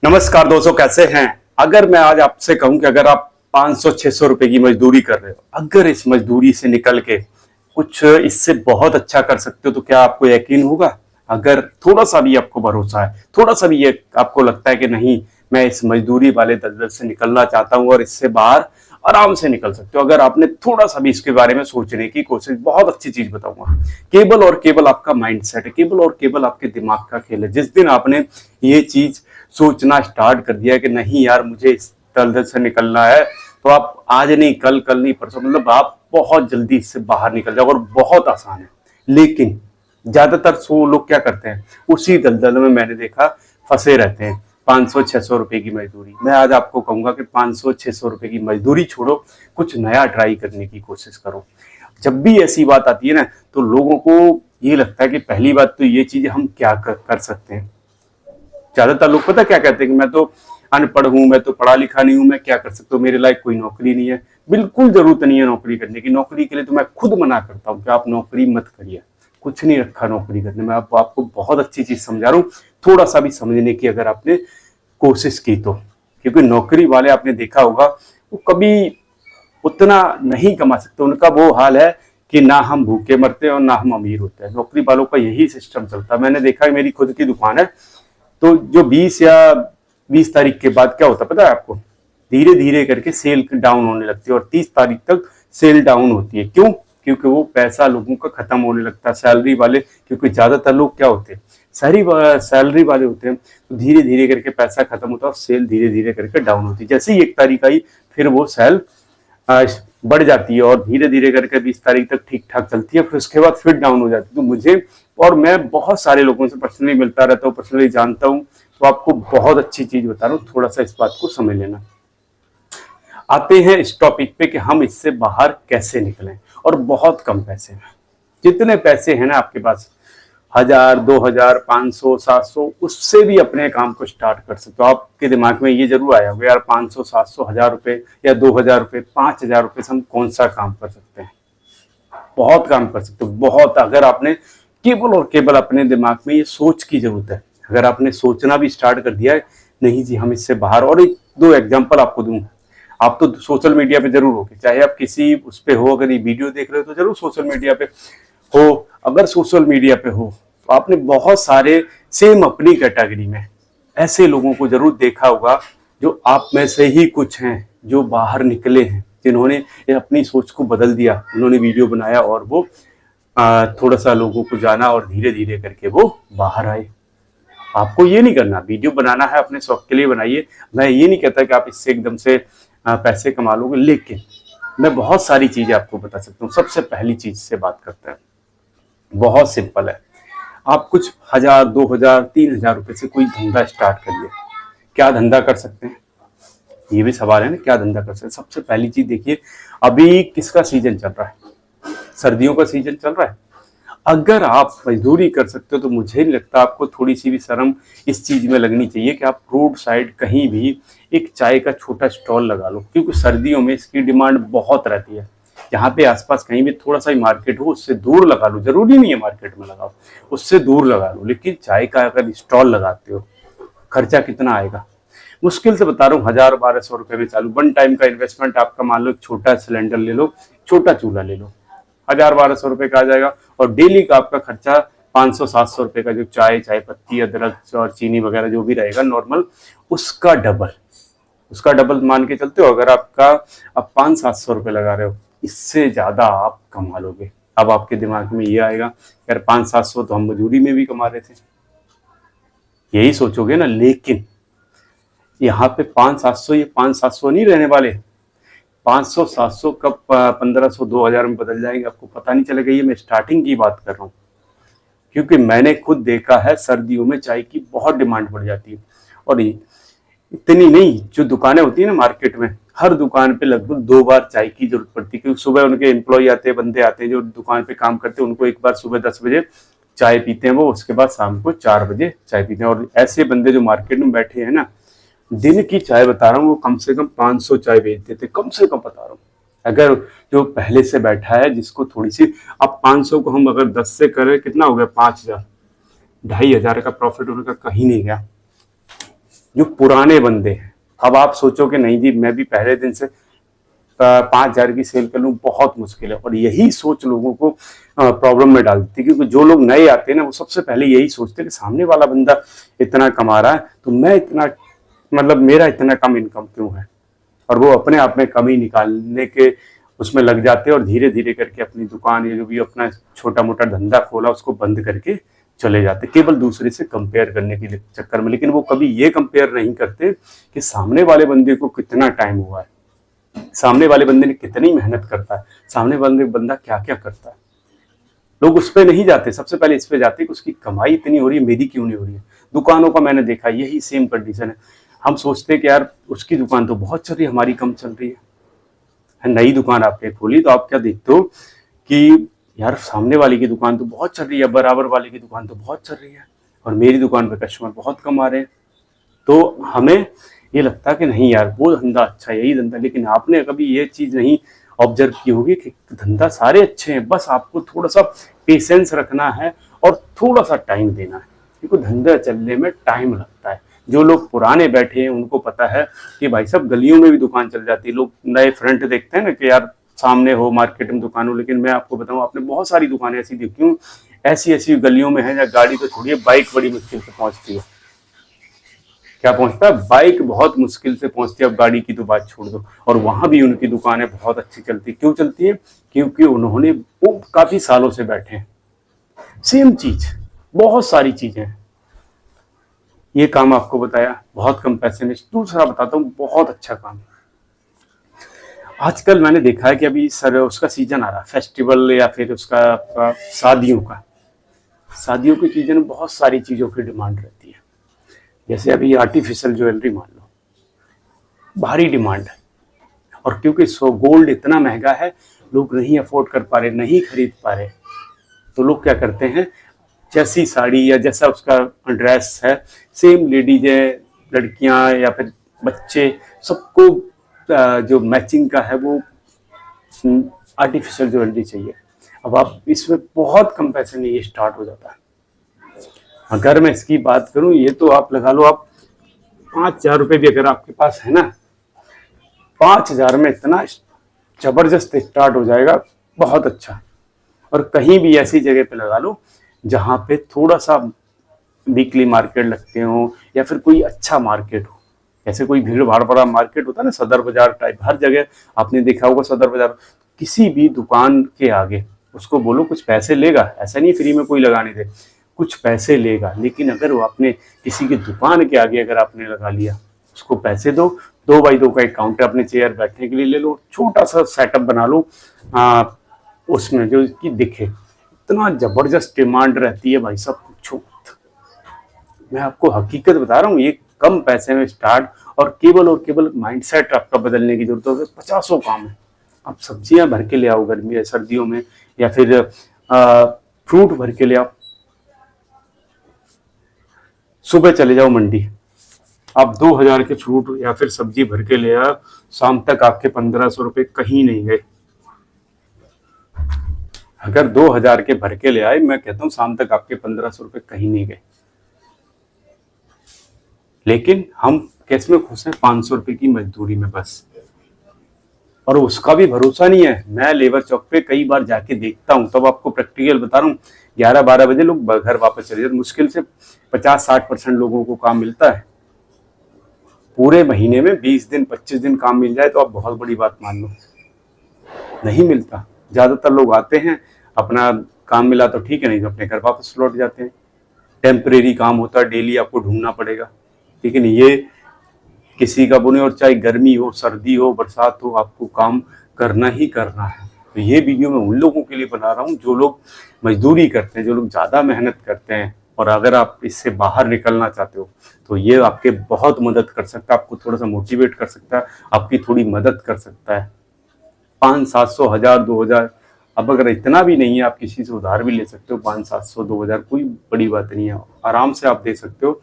नमस्कार दोस्तों, कैसे हैं। अगर मैं आज आपसे कहूं कि अगर आप 500-600 रुपए की मजदूरी कर रहे हो, अगर इस मजदूरी से निकल के कुछ इससे बहुत अच्छा कर सकते हो, तो क्या आपको यकीन होगा। अगर थोड़ा सा भी आपको भरोसा है, थोड़ा सा भी ये आपको लगता है कि नहीं, मैं इस मजदूरी वाले दलदल से निकलना चाहता हूं और इससे बाहर आराम से निकल सकते हो, अगर आपने थोड़ा सा भी इसके बारे में सोचने की कोशिश, बहुत अच्छी चीज बताऊंगा। केवल और केवल आपका माइंडसेट है, केवल और केवल आपके दिमाग का खेल है। जिस दिन आपने ये चीज सोचना स्टार्ट कर दिया कि नहीं यार, मुझे इस दलदल से निकलना है, तो आप आज नहीं, कल, कल नहीं, परसों, मतलब आप बहुत जल्दी इससे बाहर निकल जाओगे। और बहुत आसान है, लेकिन ज्यादातर सो लोग क्या करते हैं, उसी दलदल में मैंने देखा फंसे रहते हैं। 500-600 रुपए की मजदूरी, मैं आज आपको कहूंगा कि 500-600 रुपए की मजदूरी छोड़ो, कुछ नया ट्राई करने की कोशिश करो। जब भी ऐसी बात आती है ना, तो लोगों को ये लगता है कि पहली बात तो ये चीज हम क्या कर सकते हैं। ज्यादातर लोग पता क्या कहते हैं कि मैं तो अनपढ़ हूं, मैं तो पढ़ा लिखा नहीं हूं, मैं क्या कर सकता हूँ, मेरे लायक कोई नौकरी नहीं है। बिल्कुल जरूरत नहीं है नौकरी करने की। नौकरी के लिए तो मैं खुद मना करता हूँ कि आप नौकरी मत करिए। कुछ नहीं रखा नौकरी करने में। आपको बहुत अच्छी चीज समझा रहा हूँ, थोड़ा सा भी समझने की अगर आपने कोशिश की तो। क्योंकि नौकरी वाले आपने देखा होगा, वो कभी उतना नहीं कमा सकते। उनका वो हाल है कि ना हम भूखे मरते हैं और ना हम अमीर होते हैं। नौकरी वालों का यही सिस्टम चलता है। मैंने देखा है, मेरी खुद की दुकान है, तो जो 20 या 20 तारीख के बाद क्या होता है पता है आपको, धीरे धीरे करके सेल डाउन होने लगती है और 30 तारीख तक सेल डाउन होती है। क्यों? क्योंकि वो पैसा लोगों का खत्म होने लगता है। सैलरी वाले, क्योंकि ज्यादातर लोग क्या होते हैं, शहरी सैलरी वाले होते हैं, तो धीरे धीरे करके पैसा खत्म होता है और सेल धीरे धीरे करके डाउन होती है। जैसे ही 1 तारीख आई, फिर वो सेल बढ़ जाती है और धीरे धीरे करके 20 तारीख तक ठीक ठाक चलती है, फिर उसके बाद फिर डाउन हो जाती है। तो मुझे और मैं बहुत सारे लोगों से पर्सनली मिलता रहता हूँ, पर्सनली जानता हूँ, तो आपको बहुत अच्छी चीज बता रहा हूँ, थोड़ा सा इस बात को समझ लेना। आते हैं इस टॉपिक पे कि हम इससे बाहर कैसे निकलें, और बहुत कम पैसे में। जितने पैसे हैं ना आपके पास, 1000, 2000, 500, 700, उससे भी अपने काम को स्टार्ट कर सकते हो। आपके दिमाग में ये जरूर आया होगा, यार 500, 700, 1000 रुपए या 2000 रुपए, 5000 रुपए से हम कौन सा काम कर सकते हैं। बहुत काम कर सकते हो, बहुत। अगर आपने केवल और केवल अपने दिमाग में ये सोच की जरूरत है। अगर आपने सोचना भी स्टार्ट कर दिया है, नहीं जी हम इससे बाहर, और एक दो एग्जांपल आपको दूं। आप तो सोशल मीडिया पे जरूर होगे, चाहे आप किसी उस पे हो, अगर ये वीडियो देख रहे हो तो जरूर सोशल मीडिया पे हो। अगर सोशल मीडिया पे हो तो आपने बहुत सारे सेम अपनी कैटेगरी में ऐसे लोगों को जरूर देखा होगा, जो आप में से ही कुछ हैं, जो बाहर निकले हैं, जिन्होंने अपनी सोच को बदल दिया। उन्होंने वीडियो बनाया और वो थोड़ा सा लोगों को जाना और धीरे धीरे करके वो बाहर आए। आपको ये नहीं करना, वीडियो बनाना है अपने शौक के लिए बनाइए। मैं ये नहीं कहता कि आप इससे एकदम से पैसे कमा लोगे, लेकिन मैं बहुत सारी चीजें आपको बता सकता हूँ। सबसे पहली चीज से बात करते हैं, बहुत सिंपल है। आप कुछ 1000, 2000, 3000 रुपए से कोई धंधा स्टार्ट करिए। क्या धंधा कर सकते हैं, ये भी सवाल है ना, क्या धंधा कर सकते हैं। सबसे पहली चीज देखिए, अभी किसका सीजन चल रहा है, सर्दियों का सीजन चल रहा है। अगर आप मजदूरी कर सकते हो, तो मुझे नहीं लगता आपको थोड़ी सी भी शर्म इस चीज में लगनी चाहिए कि आप रोड साइड कहीं भी एक चाय का छोटा स्टॉल लगा लो। क्योंकि सर्दियों में इसकी डिमांड बहुत रहती है। जहाँ पे आसपास कहीं भी थोड़ा सा ही मार्केट हो, उससे दूर लगा लो। जरूरी नहीं है मार्केट में लगाओ, उससे दूर लगा लो, लेकिन चाय का अगर स्टॉल लगाते हो, खर्चा कितना आएगा, मुश्किल से बता रहा हूँ 1000-1200 रुपए में चालू। वन टाइम का इन्वेस्टमेंट आपका, मान लो छोटा सिलेंडर ले लो, छोटा चूल्हा ले लो, 1000-1200 रुपए का आ जाएगा। और डेली का आपका खर्चा 500-700 रुपए का, जो चाय पत्ती, अदरक और चीनी वगैरह जो भी रहेगा नॉर्मल, उसका डबल, उसका डबल मान के चलते हो। अगर आपका अब 500-700 रुपए लगा रहे हो, इससे ज्यादा आप कमा लोगे। अब आपके दिमाग में ये आएगा, यार 500-700 तो हम मजदूरी में भी कमा रहे थे, यही सोचोगे ना। लेकिन यहाँ पे 500-700, ये 500-700 नहीं रहने वाले। 500-700 कब 1500-2000 में बदल जाएंगे, आपको पता नहीं चलेगा। ये मैं स्टार्टिंग की बात कर रहा हूँ, क्योंकि मैंने खुद देखा है सर्दियों में चाय की बहुत डिमांड बढ़ जाती है। और इतनी नहीं, जो दुकानें होती है ना मार्केट में, हर दुकान पे लगभग 2 बार चाय की जरूरत पड़ती है। क्योंकि सुबह उनके एम्प्लॉय आते हैं, बंदे आते हैं जो दुकान पे काम करते हैं, उनको एक बार सुबह 10 बजे चाय पीते हैं वो, उसके बाद शाम को 4 बजे चाय पीते हैं। और ऐसे बंदे जो मार्केट में बैठे हैं ना, दिन की चाय बता रहा हूँ, वो कम से कम 500 चाय बेचते थे, कम से कम बता रहा हूँ। अगर जो पहले से बैठा है, जिसको थोड़ी सी, अब 500 को हम अगर 10 से करें, कितना हो गया, 5000, 2500 का प्रॉफिट उनका कहीं नहीं गया। जो पुराने बंदे हैं, अब आप सोचो कि नहीं जी मैं भी पहले दिन से 5,000 की सेल कर लूं, बहुत मुश्किल है। और यही सोच लोगों को प्रॉब्लम में डालती है, क्योंकि जो लोग नए आते हैं ना वो सबसे पहले यही सोचते हैं कि सामने वाला बंदा इतना कमा रहा है तो मैं इतना, मतलब मेरा इतना कम इनकम क्यों है। और वो अपने आप में कमी निकालने के उसमें लग जाते हैं और धीरे धीरे करके अपनी दुकान या जो भी अपना छोटा मोटा धंधा खोला उसको बंद करके चले जाते, केवल दूसरे से कंपेयर करने के चक्कर में। लेकिन वो कभी ये कंपेयर नहीं करते कि सामने वाले बंदे को कितना टाइम हुआ है, सामने वाले बंदे ने कितनी मेहनत करता है, सामने वाले बंदा क्या क्या करता है। लोग उस पर नहीं जाते, सबसे पहले इस पे जाते कि उसकी कमाई इतनी हो रही है, मेरी क्यों नहीं हो रही है। दुकानों का मैंने देखा यही सेम कंडीशन है। हम सोचते हैं कि यार उसकी दुकान तो बहुत चल रही है, हमारी कम चल रही है। नई दुकान आपने खोली तो आप क्या देखते हो कि यार सामने वाले की दुकान तो बहुत चल रही है, बराबर वाले की दुकान तो बहुत चल रही है, और मेरी दुकान पे कस्टमर बहुत कम आ रहे हैं। तो हमें ये लगता है कि नहीं यार वो धंधा अच्छा है, यही धंधा। लेकिन आपने कभी ये चीज़ नहीं ऑब्जर्व की होगी कि धंधा सारे अच्छे हैं, बस आपको थोड़ा सा पेशेंस रखना है और थोड़ा सा टाइम देना है, क्योंकि धंधा चलने में टाइम लगता है। जो लोग पुराने बैठे हैं उनको पता है कि भाई साहब गलियों में भी दुकान चल जाती है। लोग नए फ्रंट देखते हैं ना कि यार सामने हो मार्केट में दुकान हो, लेकिन मैं आपको बताऊं आपने बहुत सारी दुकानें ऐसी देखी हूँ, ऐसी ऐसी गलियों में है जहाँ गाड़ी तो छोड़िए बाइक बड़ी मुश्किल से पहुंचती है। क्या पहुंचता है, बाइक बहुत मुश्किल से पहुंचती है, अब गाड़ी की तो बात छोड़ दो। और वहां भी उनकी दुकानें बहुत अच्छी चलती, क्यों चलती है, क्योंकि उन्होंने वो काफी सालों से बैठे हैं। सेम चीज, बहुत सारी चीजें हैं। ये काम आपको बताया बहुत कम पैसे में, दूसरा बताता हूँ बहुत अच्छा काम। आजकल मैंने देखा है कि अभी सर उसका सीजन आ रहा है, फेस्टिवल या फिर उसका शादियों का, शादियों की सीजन में बहुत सारी चीजों की डिमांड रहती है। जैसे अभी आर्टिफिशियल ज्वेलरी मान लो, भारी डिमांड है। और क्योंकि सो गोल्ड इतना महंगा है, लोग नहीं अफोर्ड कर पा रहे, नहीं खरीद पा रहे, तो लोग क्या करते हैं, जैसी साड़ी या जैसा उसका ड्रेस है, सेम लेडीज है, लड़कियां या फिर बच्चे, सबको जो मैचिंग का है वो आर्टिफिशियल ज्वेलरी चाहिए। अब आप इसमें बहुत कम पैसे में ये स्टार्ट हो जाता है। अगर मैं इसकी बात करूं, ये तो आप लगा लो, आप 5,000 रुपये भी अगर आपके पास है ना, 5,000 में इतना जबरदस्त स्टार्ट हो जाएगा, बहुत अच्छा। और कहीं भी ऐसी जगह पे लगा लो जहां पे थोड़ा सा वीकली मार्केट लगते हो या फिर कोई अच्छा मार्केट हो, ऐसे कोई भीड़ भाड़ वाला मार्केट होता है ना, सदर बाजार टाइप, हर जगह आपने देखा होगा सदर बाजार। किसी भी दुकान के आगे उसको बोलो कुछ पैसे लेगा, ऐसा नहीं फ्री में कोई लगाने दे, कुछ पैसे लेगा। लेकिन अगर वो आपने किसी की दुकान के आगे अगर आपने लगा लिया, उसको पैसे दो, 2x2 का एक काउंटर अपने चेयर बैठने के लिए ले लो, छोटा सा सेटअप बना लो, उसमें जो कि दिखे, इतना जबरदस्त डिमांड रहती है भाई साहब, पूछो। मैं आपको हकीकत बता रहा हूँ, ये कम पैसे में स्टार्ट, और केवल माइंडसेट आपका बदलने की जरूरत है। 50 काम है, आप सब्जियां भर के ले आओ गर्मी सर्दियों में, या फिर फ्रूट भर के ले आओ। सुबह चले जाओ मंडी, आप 2,000 के फ्रूट या फिर सब्जी भर के ले आओ, शाम तक आपके 1,500 रुपए कहीं नहीं गए। अगर 2,000 के भर के ले आए, मैं कहता हूं शाम तक आपके 1,500 रुपए कहीं नहीं गए। लेकिन हम कैसे में खुश हैं, 500 रुपए की मजदूरी में बस, और उसका भी भरोसा नहीं है। मैं लेबर चौक पे कई बार जाके देखता हूँ, तब आपको प्रैक्टिकल बता रहा हूँ, 11-12 बजे लोग घर वापस चले जाते, मुश्किल से 50-60% लोगों को काम मिलता है। पूरे महीने में 20 दिन 25 दिन काम मिल जाए तो आप बहुत बड़ी बात मान लो, नहीं मिलता। ज्यादातर लोग आते हैं, अपना काम मिला तो ठीक है, नहीं तो अपने घर वापस लौट जाते हैं। टेम्परेरी काम होता है, डेली आपको ढूंढना पड़ेगा। लेकिन ये किसी का बुने, और चाहे गर्मी हो, सर्दी हो, बरसात हो, आपको काम करना ही करना है। तो ये वीडियो मैं उन लोगों के लिए बना रहा हूँ जो लोग मजदूरी करते हैं, जो लोग ज़्यादा मेहनत करते हैं। और अगर आप इससे बाहर निकलना चाहते हो तो ये आपके बहुत मदद कर सकता है, आपको थोड़ा सा मोटिवेट कर सकता है, आपकी थोड़ी मदद कर सकता है। 500-700 1000 2000, अब अगर इतना भी नहीं है, आप किसी से उधार भी ले सकते हो। 500-700 2000 कोई बड़ी बात नहीं है, आराम से आप दे सकते हो,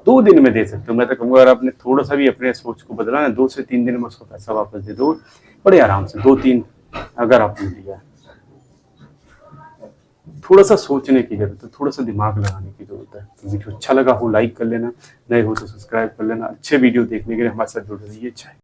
2 दिन में दे सकते हो। मैं तो कहूँगा अगर आपने थोड़ा सा भी अपने सोच को बदला ना, 2 से 3 दिन में उसको पैसा वापस दे दो, बड़े आराम से, 2-3 अगर आपने दिया। थोड़ा सा सोचने की जरूरत है, थोड़ा सा दिमाग लगाने की जरूरत है। तो वीडियो अच्छा लगा हो लाइक कर लेना, नए हो तो सब्सक्राइब कर लेना। अच्छे वीडियो देखने के लिए हमारे साथ जुड़े रहिए। जय